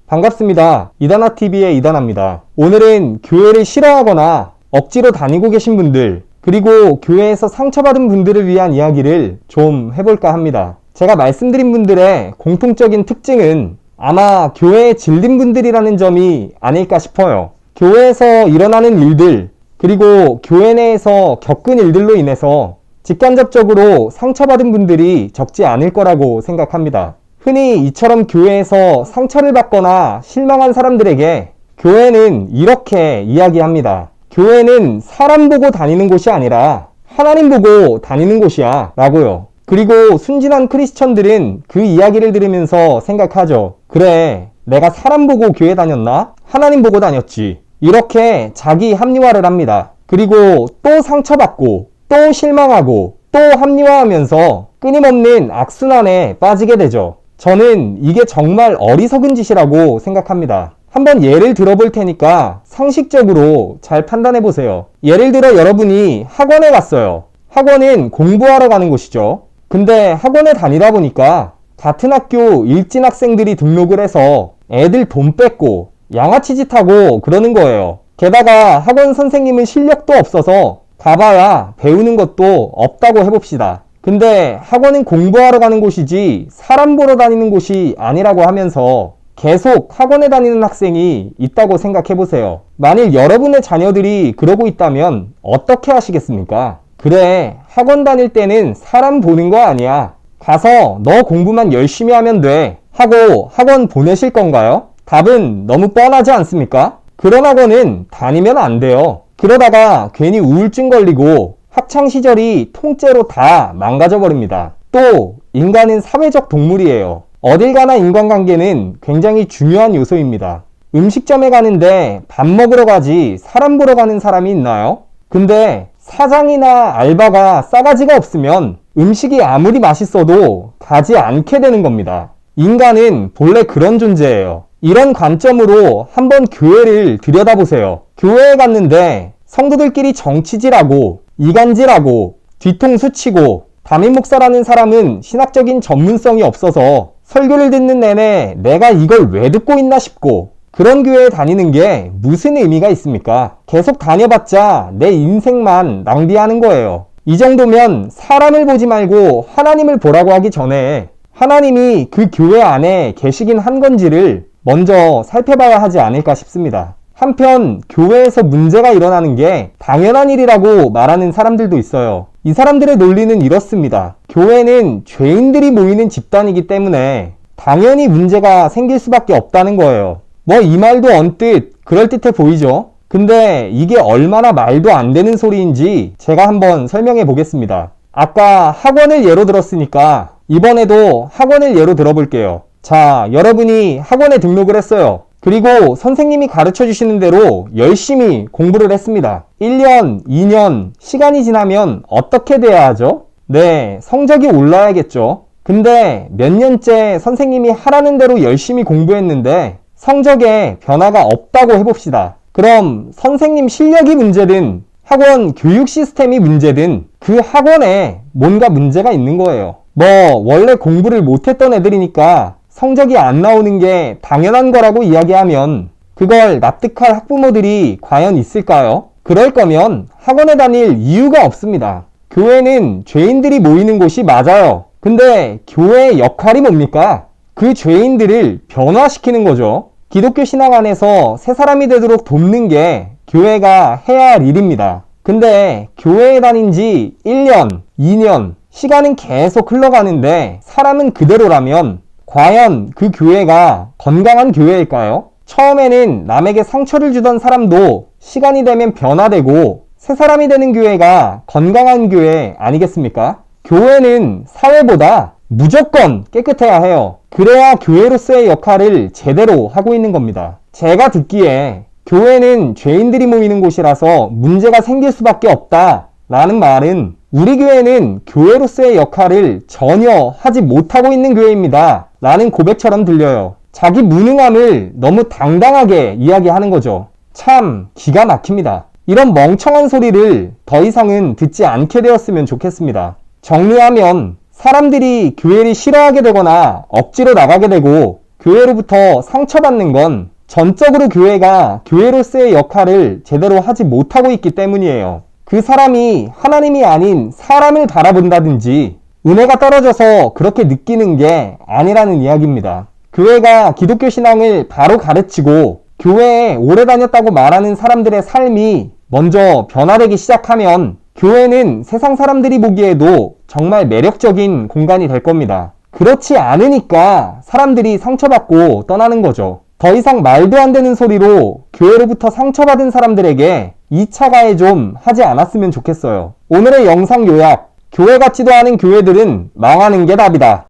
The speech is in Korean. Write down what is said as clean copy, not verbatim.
반갑습니다. 이다나TV의 이다나입니다. 오늘은 교회를 싫어하거나 억지로 다니고 계신 분들, 그리고 교회에서 상처받은 분들을 위한 이야기를 좀 해볼까 합니다. 제가 말씀드린 분들의 공통적인 특징은 아마 교회에 질린 분들이라는 점이 아닐까 싶어요. 교회에서 일어나는 일들, 그리고 교회 내에서 겪은 일들로 인해서 직간접적으로 상처받은 분들이 적지 않을 거라고 생각합니다. 흔히 이처럼 교회에서 상처를 받거나 실망한 사람들에게 교회는 이렇게 이야기합니다. 교회는 사람 보고 다니는 곳이 아니라 하나님 보고 다니는 곳이야 라고요. 그리고 순진한 크리스천들은 그 이야기를 들으면서 생각하죠. 그래, 내가 사람 보고 교회 다녔나? 하나님 보고 다녔지. 이렇게 자기 합리화를 합니다. 그리고 또 상처받고 또 실망하고 또 합리화하면서 끊임없는 악순환에 빠지게 되죠. 저는 이게 정말 어리석은 짓이라고 생각합니다. 한번 예를 들어볼 테니까 상식적으로 잘 판단해 보세요. 예를 들어 여러분이 학원에 갔어요. 학원은 공부하러 가는 곳이죠. 근데 학원에 다니다 보니까 같은 학교 일진 학생들이 등록을 해서 애들 돈 뺏고 양아치 짓 하고 그러는 거예요. 게다가 학원 선생님은 실력도 없어서 가봐야 배우는 것도 없다고 해봅시다. 근데 학원은 공부하러 가는 곳이지 사람 보러 다니는 곳이 아니라고 하면서 계속 학원에 다니는 학생이 있다고 생각해보세요. 만일 여러분의 자녀들이 그러고 있다면 어떻게 하시겠습니까? 그래, 학원 다닐 때는 사람 보는 거 아니야. 가서 너 공부만 열심히 하면 돼. 하고 학원 보내실 건가요? 답은 너무 뻔하지 않습니까? 그런 학원은 다니면 안 돼요. 그러다가 괜히 우울증 걸리고 학창시절이 통째로 다 망가져 버립니다. 또 인간은 사회적 동물이에요. 어딜 가나 인간관계는 굉장히 중요한 요소입니다. 음식점에 가는데 밥 먹으러 가지 사람 보러 가는 사람이 있나요? 근데 사장이나 알바가 싸가지가 없으면 음식이 아무리 맛있어도 가지 않게 되는 겁니다. 인간은 본래 그런 존재예요. 이런 관점으로 한번 교회를 들여다보세요. 교회에 갔는데 성도들끼리 정치질하고 이간질하고 뒤통수 치고 담임 목사라는 사람은 신학적인 전문성이 없어서 설교를 듣는 내내 내가 이걸 왜 듣고 있나 싶고, 그런 교회에 다니는 게 무슨 의미가 있습니까? 계속 다녀봤자 내 인생만 낭비하는 거예요. 이 정도면 사람을 보지 말고 하나님을 보라고 하기 전에 하나님이 그 교회 안에 계시긴 한 건지를 먼저 살펴봐야 하지 않을까 싶습니다. 한편 교회에서 문제가 일어나는 게 당연한 일이라고 말하는 사람들도 있어요. 이 사람들의 논리는 이렇습니다. 교회는 죄인들이 모이는 집단이기 때문에 당연히 문제가 생길 수밖에 없다는 거예요. 뭐 이 말도 언뜻 그럴듯해 보이죠? 근데 이게 얼마나 말도 안 되는 소리인지 제가 한번 설명해 보겠습니다. 아까 학원을 예로 들었으니까 이번에도 학원을 예로 들어볼게요. 자, 여러분이 학원에 등록을 했어요. 그리고 선생님이 가르쳐 주시는 대로 열심히 공부를 했습니다. 1년, 2년, 시간이 지나면 어떻게 돼야 하죠? 네, 성적이 올라야겠죠. 근데 몇 년째 선생님이 하라는 대로 열심히 공부했는데 성적에 변화가 없다고 해봅시다. 그럼 선생님 실력이 문제든 학원 교육 시스템이 문제든 그 학원에 뭔가 문제가 있는 거예요. 뭐 원래 공부를 못했던 애들이니까 성적이 안 나오는 게 당연한 거라고 이야기하면 그걸 납득할 학부모들이 과연 있을까요? 그럴 거면 학원에 다닐 이유가 없습니다. 교회는 죄인들이 모이는 곳이 맞아요. 근데 교회의 역할이 뭡니까? 그 죄인들을 변화시키는 거죠. 기독교 신앙 안에서 새 사람이 되도록 돕는 게 교회가 해야 할 일입니다. 근데 교회에 다닌 지 1년, 2년, 시간은 계속 흘러가는데 사람은 그대로라면 과연 그 교회가 건강한 교회일까요? 처음에는 남에게 상처를 주던 사람도 시간이 되면 변화되고 새 사람이 되는 교회가 건강한 교회 아니겠습니까? 교회는 사회보다 무조건 깨끗해야 해요. 그래야 교회로서의 역할을 제대로 하고 있는 겁니다. 제가 듣기에 교회는 죄인들이 모이는 곳이라서 문제가 생길 수밖에 없다 라는 말은 우리 교회는 교회로서의 역할을 전혀 하지 못하고 있는 교회입니다 라는 고백처럼 들려요. 자기 무능함을 너무 당당하게 이야기하는 거죠. 참 기가 막힙니다. 이런 멍청한 소리를 더 이상은 듣지 않게 되었으면 좋겠습니다. 정리하면 사람들이 교회를 싫어하게 되거나 억지로 나가게 되고 교회로부터 상처받는 건 전적으로 교회가 교회로서의 역할을 제대로 하지 못하고 있기 때문이에요. 그 사람이 하나님이 아닌 사람을 바라본다든지 은혜가 떨어져서 그렇게 느끼는 게 아니라는 이야기입니다. 교회가 기독교 신앙을 바로 가르치고 교회에 오래 다녔다고 말하는 사람들의 삶이 먼저 변화되기 시작하면 교회는 세상 사람들이 보기에도 정말 매력적인 공간이 될 겁니다. 그렇지 않으니까 사람들이 상처받고 떠나는 거죠. 더 이상 말도 안 되는 소리로 교회로부터 상처받은 사람들에게 2차 가해 좀 하지 않았으면 좋겠어요. 오늘의 영상 요약. 교회 같지도 않은 교회들은 망하는 게 답이다.